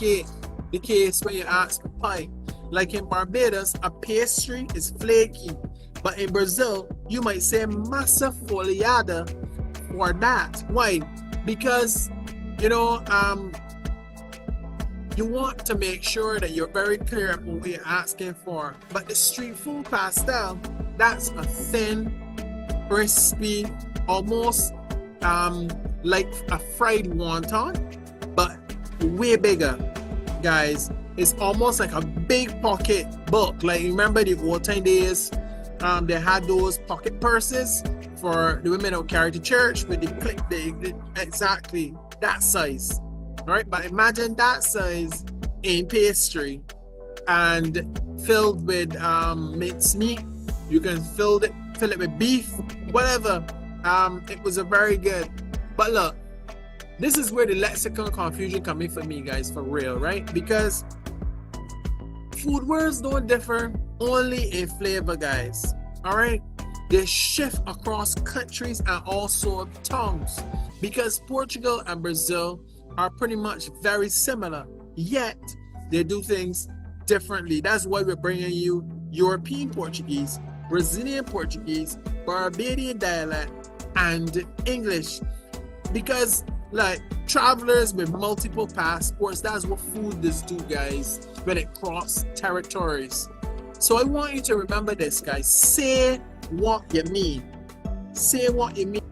the case when you ask for pie. Like in Barbados, a pastry is flaky, but in Brazil, you might say massa folhada for that. Why? Because you want to make sure that you're very clear on what you're asking for. But the street food pastel, that's a thin, crispy, almost like a fried wonton, but way bigger, guys. It's almost like a big pocket book. Like, remember the old time days? They had those pocket purses for the women who carry to church with the exactly that size. All right, but imagine that size in pastry and filled with minced meat. You can fill it with beef, whatever. It was a very good. But look, this is where the lexical confusion come in for me, guys, for real, right? Because food words don't differ only in flavor, guys. All right, they shift across countries and also tongues, because Portugal and Brazil are pretty much very similar, yet they do things differently. That's why we're bringing you European Portuguese, Brazilian Portuguese, Barbadian dialect, and English. Because, like, travelers with multiple passports, that's what foodies do, guys, when it crosses territories. So I want you to remember this, guys. Say what you mean. Say what you mean.